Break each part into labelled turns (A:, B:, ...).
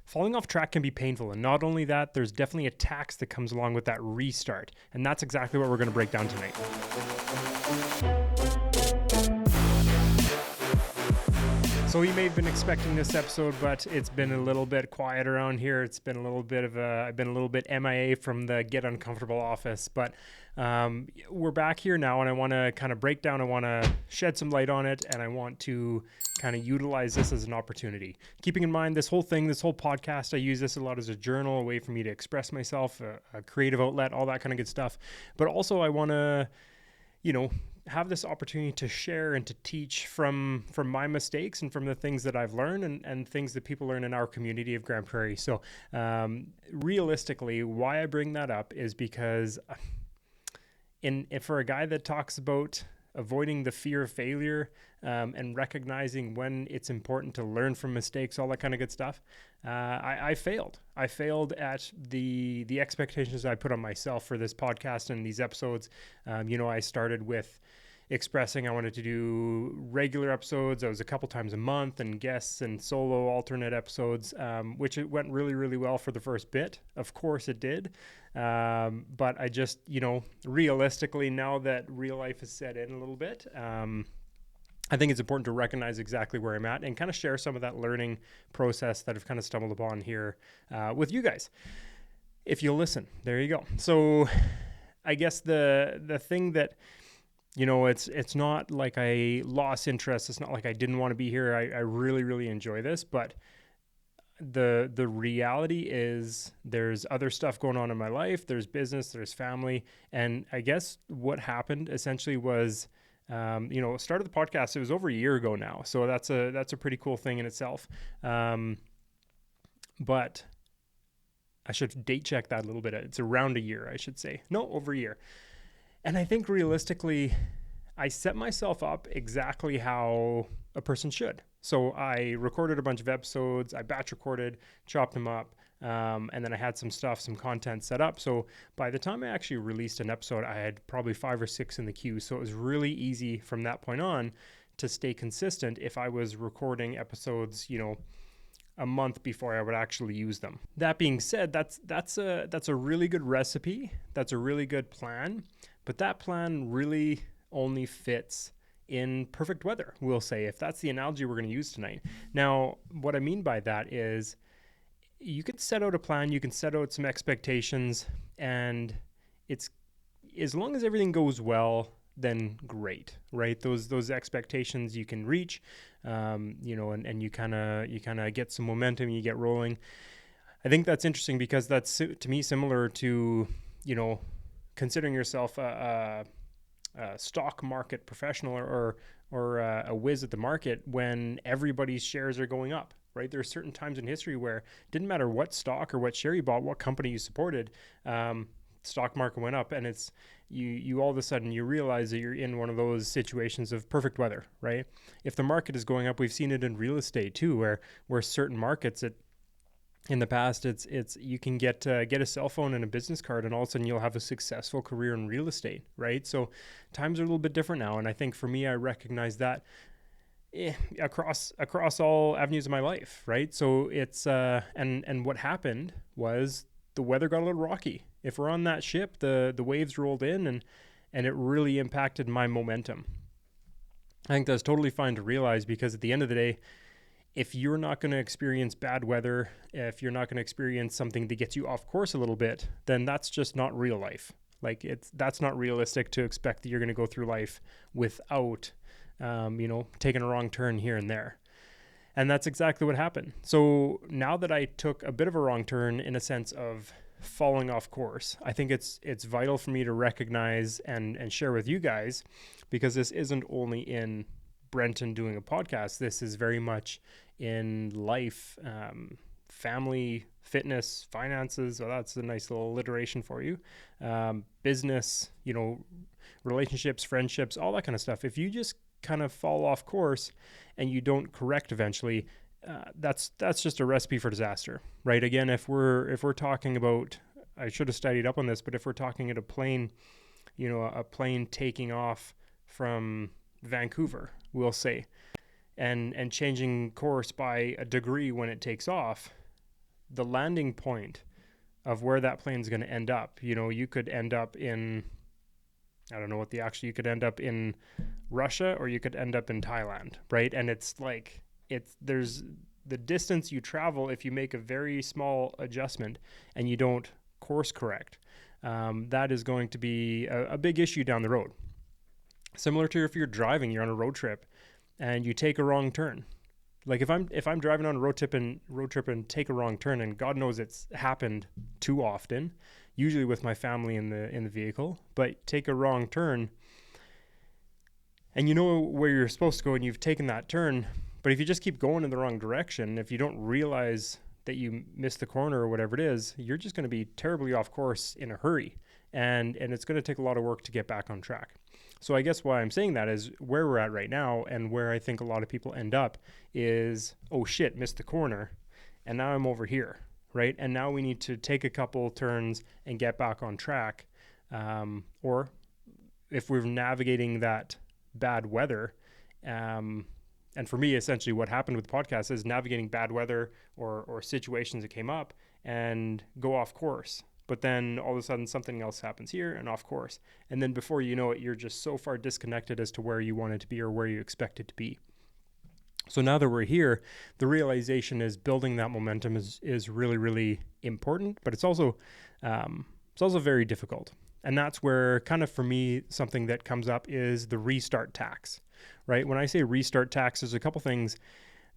A: Falling off track can be painful, and not only that, there's definitely a tax that comes along with that restart, and that's exactly what we're going to break down tonight. So you may have been expecting this episode, but it's been a little bit quiet around here. It's been a little bit of I've been a little bit MIA from the Get Uncomfortable office, but we're back here now, and I want to kind of break down. I want to shed some light on it, and I want to kind of utilize this as an opportunity. Keeping in mind this whole podcast, I use this a lot as a journal, a way for me to express myself, a creative outlet, all that kind of good stuff. But also I want to, have this opportunity to share and to teach from my mistakes and from the things that I've learned and things that people learn in our community of Grand Prairie. So realistically, why I bring that up is because for a guy that talks about avoiding the fear of failure and recognizing when it's important to learn from mistakes, all that kind of good stuff, I failed. I failed at the expectations I put on myself for this podcast and these episodes. I started with expressing I wanted to do regular episodes. I was a couple times a month, and guests and solo alternate episodes, which it went really, really well for the first bit. Of course it did. But I just, realistically, now that real life has set in a little bit, I think it's important to recognize exactly where I'm at and kind of share some of that learning process that I've kind of stumbled upon here with you guys. If you'll listen, there you go. So I guess the thing that, it's not like I lost interest. It's not like I didn't want to be here. I really, really enjoy this, but the reality is there's other stuff going on in my life. There's business, there's family. And I guess what happened essentially was, start of the podcast, it was over a year ago now. So that's a pretty cool thing in itself. But I should date check that a little bit. It's around a year, I should say. No, over a year. And I think realistically, I set myself up exactly how a person should. So I recorded a bunch of episodes, I batch recorded, chopped them up, and then I had some content set up. So by the time I actually released an episode, I had probably 5 or 6 in the queue. So it was really easy from that point on to stay consistent if I was recording episodes, a month before I would actually use them. That being said, that's a really good recipe. That's a really good plan. But that plan really only fits in perfect weather, we'll say, if that's the analogy we're going to use tonight. Now, what I mean by that is you could set out a plan, you can set out some expectations, and it's as long as everything goes well, then great, right? Those expectations you can reach, and you kind of get some momentum, you get rolling. I think that's interesting because that's to me similar to, considering yourself a stock market professional or a whiz at the market when everybody's shares are going up, right? There are certain times in history where it didn't matter what stock or what share you bought, what company you supported, stock market went up, and it's you all of a sudden you realize that you're in one of those situations of perfect weather, right? If the market is going up, we've seen it in real estate too, where certain markets in the past, it's you can get a cell phone and a business card, and all of a sudden you'll have a successful career in real estate, right? So times are a little bit different now, and I think for me, I recognize that across all avenues of my life, right? So it's and what happened was the weather got a little rocky. If we're on that ship, the waves rolled in, and it really impacted my momentum. I think that's totally fine to realize, because at the end of the day, if you're not going to experience bad weather, if you're not going to experience something that gets you off course a little bit, then that's just not real life. Like that's not realistic to expect that you're going to go through life without, taking a wrong turn here and there. And that's exactly what happened. So now that I took a bit of a wrong turn in a sense of falling off course, I think it's vital for me to recognize and share with you guys, because this isn't only in Brenton doing a podcast. This is very much in life, family, fitness, finances. So that's a nice little alliteration for you. Business, relationships, friendships, all that kind of stuff. If you just kind of fall off course and you don't correct eventually, that's just a recipe for disaster, right? Again, if we're talking about, I should have studied up on this, but if we're talking at a plane taking off from Vancouver, we'll say, and changing course by a degree when it takes off, the landing point of where that plane's going to end up. You could end up in, I don't know what you could end up in Russia, or you could end up in Thailand, right? And there's the distance you travel if you make a very small adjustment and you don't course correct. That is going to be a big issue down the road. Similar to if you're driving, you're on a road trip and you take a wrong turn. Like if I'm driving on a road trip and take a wrong turn, and God knows it's happened too often, usually with my family in the vehicle, but take a wrong turn and you know where you're supposed to go and you've taken that turn, but if you just keep going in the wrong direction, if you don't realize that you missed the corner or whatever it is, you're just going to be terribly off course in a hurry, and it's going to take a lot of work to get back on track. So I guess why I'm saying that is where we're at right now, and where I think a lot of people end up is, oh shit, missed the corner, and now I'm over here, right? And now we need to take a couple turns and get back on track. Or if we're navigating that bad weather, and for me, essentially what happened with the podcast is navigating bad weather or situations that came up and go off course. But then all of a sudden something else happens here and off course. And then before you know it, you're just so far disconnected as to where you want it to be or where you expect it to be. So now that we're here, the realization is building that momentum is really, really important, but it's also very difficult. And that's where kind of for me, something that comes up is the restart tax, right? When I say restart tax, there's a couple things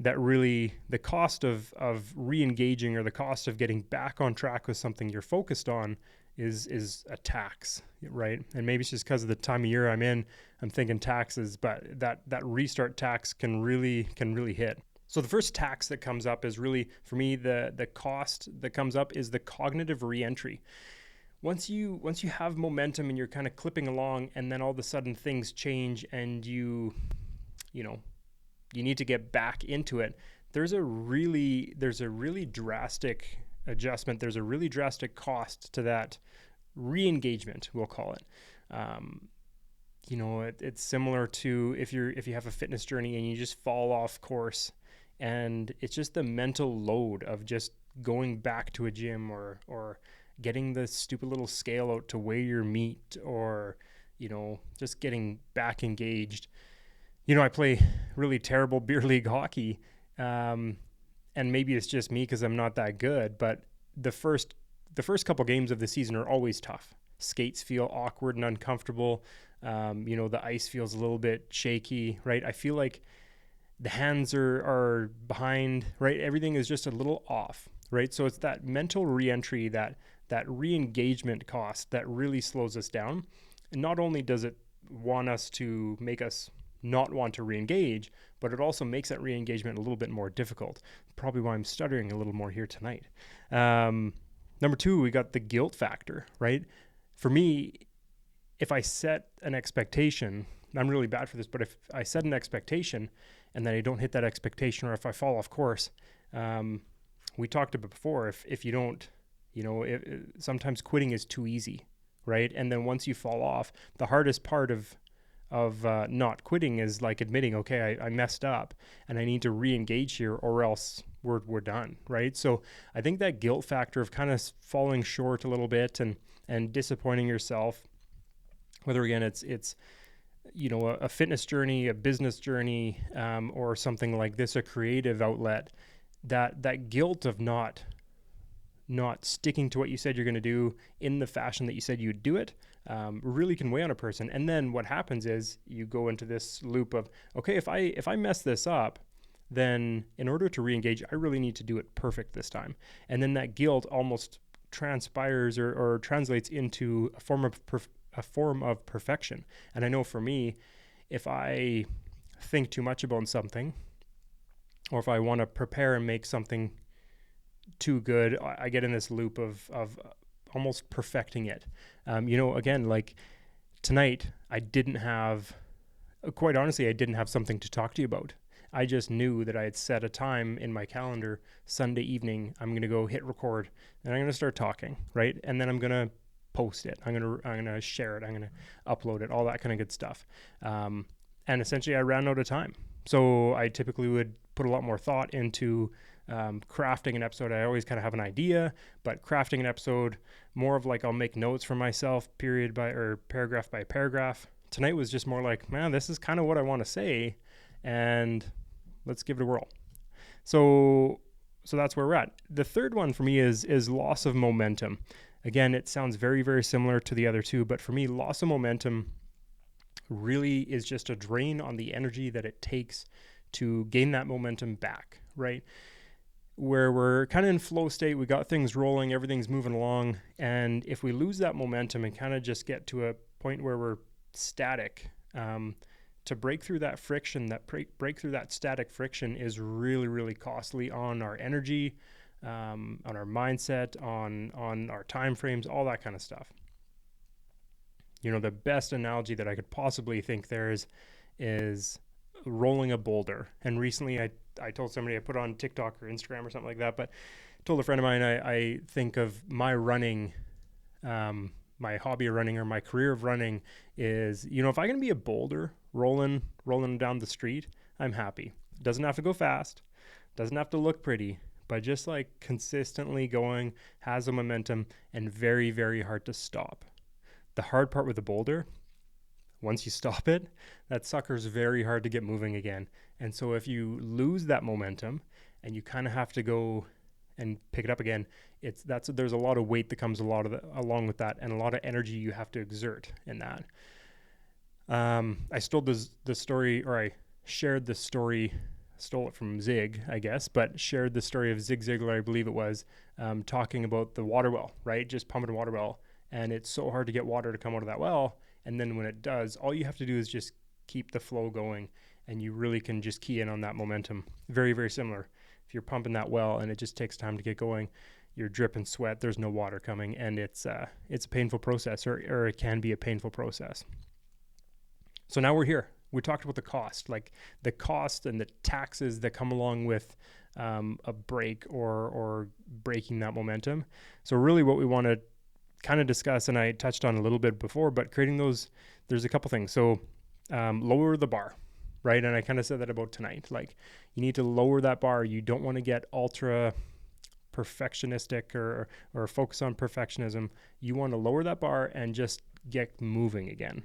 A: that really, the cost of re-engaging, or the cost of getting back on track with something you're focused on is a tax, right? And maybe it's just because of the time of year I'm in, I'm thinking taxes, but that restart tax can really hit. So the first tax that comes up is really, for me, the cost that comes up is the cognitive reentry. Once you have momentum and you're kind of clipping along, and then all of a sudden things change and you need to get back into it, there's a really drastic adjustment. There's a really drastic cost to that re-engagement, we'll call it. It's similar to if you have a fitness journey and you just fall off course, and it's just the mental load of just going back to a gym or getting the stupid little scale out to weigh your meat, or just getting back engaged. I play really terrible beer league hockey, and maybe it's just me because I'm not that good, but the first couple games of the season are always tough. Skates feel awkward and uncomfortable. The ice feels a little bit shaky, right? I feel like the hands are behind, right? Everything is just a little off, right? So it's that mental reentry, that re-engagement cost that really slows us down. And not only does it want us to make us not want to re-engage, but it also makes that re-engagement a little bit more difficult. Probably why I'm stuttering a little more here tonight. Number two, we got the guilt factor, right? For me, if I set an expectation, I'm really bad for this, but if I set an expectation and then I don't hit that expectation, or if I fall off course, we talked about before, if you don't, sometimes quitting is too easy, right? And then once you fall off, the hardest part of not quitting is like admitting, okay, I messed up and I need to re-engage here, or else we're done, right? So I think that guilt factor of kind of falling short a little bit and disappointing yourself, whether again it's a fitness journey, a business journey, or something like this, a creative outlet, that guilt of not sticking to what you said you're going to do in the fashion that you said you'd do it, really can weigh on a person. And then what happens is you go into this loop of, okay, if I mess this up, then in order to re-engage, I really need to do it perfect this time. And then that guilt almost transpires or translates into a form of perfection. And I know for me, if I think too much about something, or if I want to prepare and make something too good, I get in this loop of almost perfecting it. Again, like tonight, quite honestly, I didn't have something to talk to you about. I just knew that I had set a time in my calendar, Sunday evening, I'm going to go hit record and I'm going to start talking, right? And then I'm going to post it. I'm going to share it. I'm going to upload it, all that kind of good stuff. And essentially I ran out of time. So I typically would put a lot more thought into crafting an episode, I always kind of have an idea, but crafting an episode more of like I'll make notes for myself, paragraph by paragraph. Tonight was just more like, man, this is kind of what I want to say, and let's give it a whirl. So that's where we're at. The third one for me is loss of momentum. Again, it sounds very, very similar to the other two, but for me, loss of momentum really is just a drain on the energy that it takes to gain that momentum back, right? Where we're kind of in flow state, we got things rolling, everything's moving along, and if we lose that momentum and kind of just get to a point where we're static, to break through that friction, break through that static friction is really, really costly on our energy, on our mindset, on our time frames, all that kind of stuff. You know, the best analogy that I could possibly think there is rolling a boulder. And recently I told somebody, I put on TikTok or Instagram or something like that, but told a friend of mine, I think of my running, my hobby of running or my career of running is, you know, if I can be a boulder rolling down the street, I'm happy. Doesn't have to go fast, doesn't have to look pretty, but just like consistently going, has a momentum, and very, very hard to stop. The hard part with the boulder, once you stop it, that sucker's very hard to get moving again. And so if you lose that momentum and you kind of have to go and pick it up again, there's a lot of weight that comes along with that, and a lot of energy you have to exert in that. I stole the story, or I shared the story, stole it from Zig, I guess, but shared the story of Zig Ziglar, I believe it was, talking about the water well, right? Just pumping a water well. And it's so hard to get water to come out of that well. And then when it does, all you have to do is just keep the flow going, and you really can just key in on that momentum. Very, very similar. If you're pumping that well and it just takes time to get going, you're dripping sweat, there's no water coming, and it's a painful process, or it can be a painful process. So now we're here. We talked about the cost, like the cost and the taxes that come along with a break or breaking that momentum. So really what we want to kind of discuss, and I touched on a little bit before, but creating those, there's a couple things. So lower the bar, right? And I kind of said that about tonight. Like, you need to lower that bar. You don't want to get ultra perfectionistic or focus on perfectionism. You want to lower that bar and just get moving again.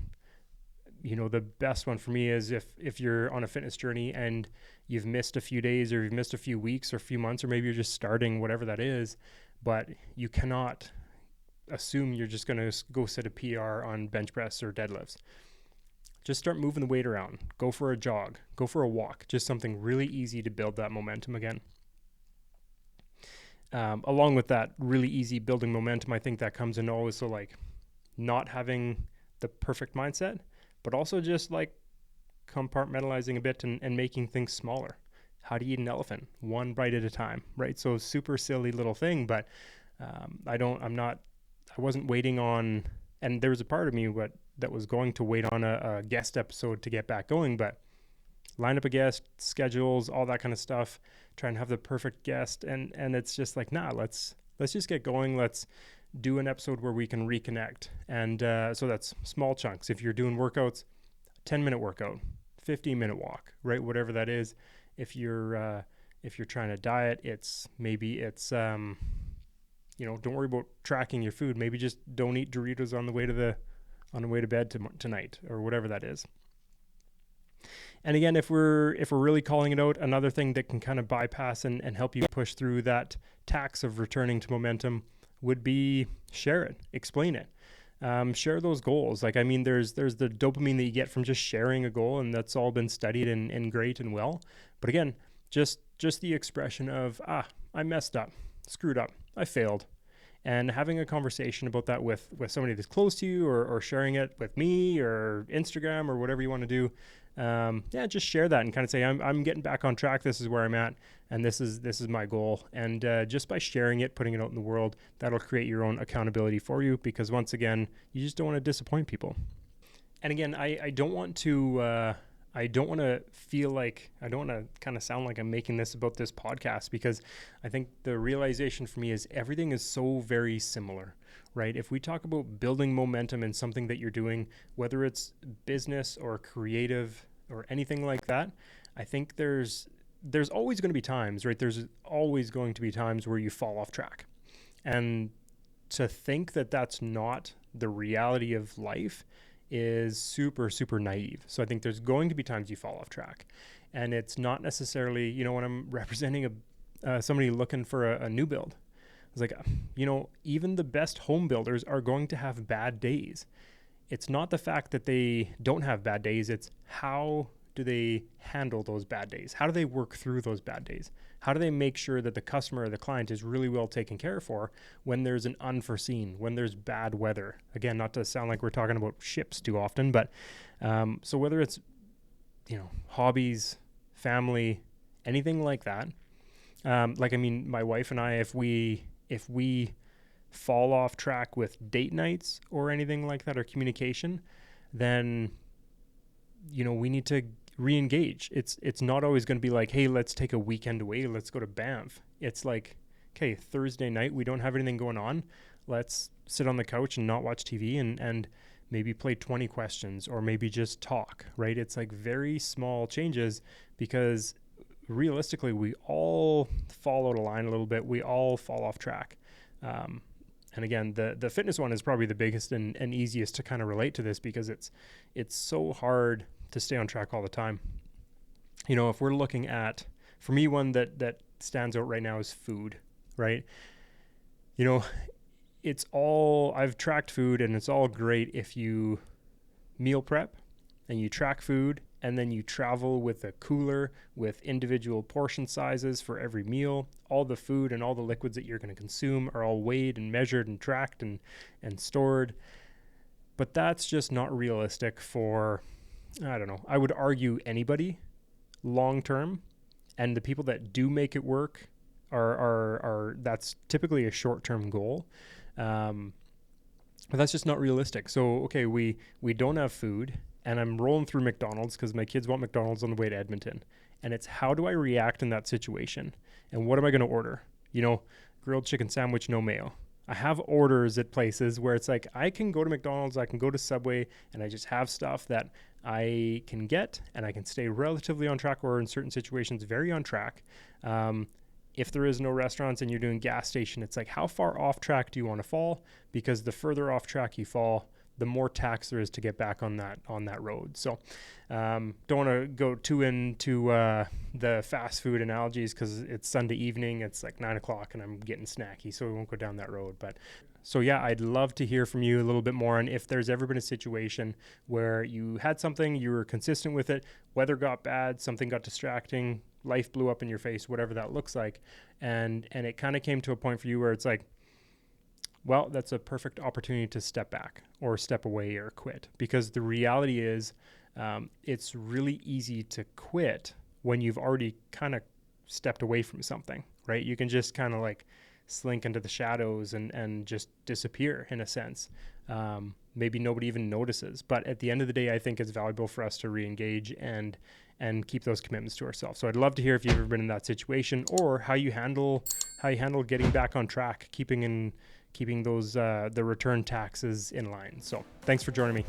A: You know, the best one for me is if you're on a fitness journey and you've missed a few days, or you've missed a few weeks or a few months, or maybe you're just starting, whatever that is, but you cannot assume you're just going to go set a PR on bench press or deadlifts. Just start moving the weight around. Go for a jog. Go for a walk. Just something really easy to build that momentum again. Along with that really easy building momentum, I think that comes in always, so like not having the perfect mindset, but also just like compartmentalizing a bit and making things smaller. How do you eat an elephant? One bite at a time, right? So super silly little thing, but I wasn't waiting on, and there was a part of me that was going to wait on a guest episode to get back going, but line up a guest, schedules, all that kind of stuff, try and have the perfect guest, and it's just like, nah, let's just get going. Let's do an episode where we can reconnect. And so that's small chunks. If you're doing workouts, 10-minute workout, 15-minute walk, right? Whatever that is. If you're trying to diet, it's don't worry about tracking your food. Maybe just don't eat Doritos on the way to bed tonight, or whatever that is. And again, if we're really calling it out, another thing that can kind of bypass and help you push through that tax of returning to momentum would be share it, explain it. Share those goals. Like, I mean, there's the dopamine that you get from just sharing a goal, and that's all been studied and great and well. But again, just the expression of, I messed up, screwed up, I failed. And having a conversation about that with somebody that's close to you, or sharing it with me or Instagram or whatever you want to do. Just share that and kind of say, I'm getting back on track. This is where I'm at, and this is my goal. And just by sharing it, putting it out in the world, that'll create your own accountability for you, because once again, you just don't want to disappoint people. And again, I don't want to feel like, I don't want to kind of sound like I'm making this about this podcast, because I think the realization for me is everything is so very similar, right? If we talk about building momentum in something that you're doing, whether it's business or creative or anything like that, I think there's there's always going to be times, right? There's always going to be times where you fall off track. And to think that that's not the reality of life is super, super naive. So I think there's going to be times you fall off track. And it's not necessarily, when I'm representing somebody looking for a new build, it's like, even the best home builders are going to have bad days. It's not the fact that they don't have bad days. It's how do they handle those bad days? How do they work through those bad days? How do they make sure that the customer or the client is really well taken care for when there's an unforeseen, when there's bad weather? Again, not to sound like we're talking about ships too often, but so whether it's, hobbies, family, anything like that. My wife and I, if we fall off track with date nights or anything like that, or communication, then, we need to re-engage. It's not always going to be like, hey, let's take a weekend away. Let's go to Banff. It's like, okay, Thursday night, we don't have anything going on. Let's sit on the couch and not watch TV and maybe play 20 questions or maybe just talk, right? It's like very small changes, because realistically, we all fall out of line a little bit. We all fall off track. And again, the fitness one is probably the biggest and easiest to kind of relate to this, because it's so hard to stay on track all the time. If we're looking at, for me, one that stands out right now is food, right? I've tracked food, and it's all great if you meal prep and you track food, and then you travel with a cooler with individual portion sizes for every meal. All the food and all the liquids that you're going to consume are all weighed and measured and tracked and stored. But that's just not realistic for, I don't know, I would argue anybody long term. And the people that do make it work are that's typically a short-term goal. But that's just not realistic. So, okay, we don't have food, and I'm rolling through McDonald's because my kids want McDonald's on the way to Edmonton. And it's, how do I react in that situation? And what am I going to order? Grilled chicken sandwich, no mayo. I have orders at places where it's like, I can go to McDonald's, I can go to Subway, and I just have stuff that I can get, and I can stay relatively on track, or in certain situations, very on track. If there is no restaurants and you're doing gas station, it's like, how far off track do you want to fall? Because the further off track you fall, the more tax there is to get back on that road. So don't want to go too into the fast food analogies, because it's Sunday evening, it's like 9:00 and I'm getting snacky, so we won't go down that road. But so yeah, I'd love to hear from you a little bit more on if there's ever been a situation where you had something, you were consistent with it, weather got bad, something got distracting, life blew up in your face, whatever that looks like, and it kind of came to a point for you where it's like, well, that's a perfect opportunity to step back or step away or quit. Because the reality is, it's really easy to quit when you've already kind of stepped away from something, right? You can just kind of like slink into the shadows and just disappear in a sense. Maybe nobody even notices. But at the end of the day, I think it's valuable for us to re-engage and keep those commitments to ourselves. So I'd love to hear if you've ever been in that situation, or how you handle getting back on track, keeping those the return taxes in line. So thanks for joining me.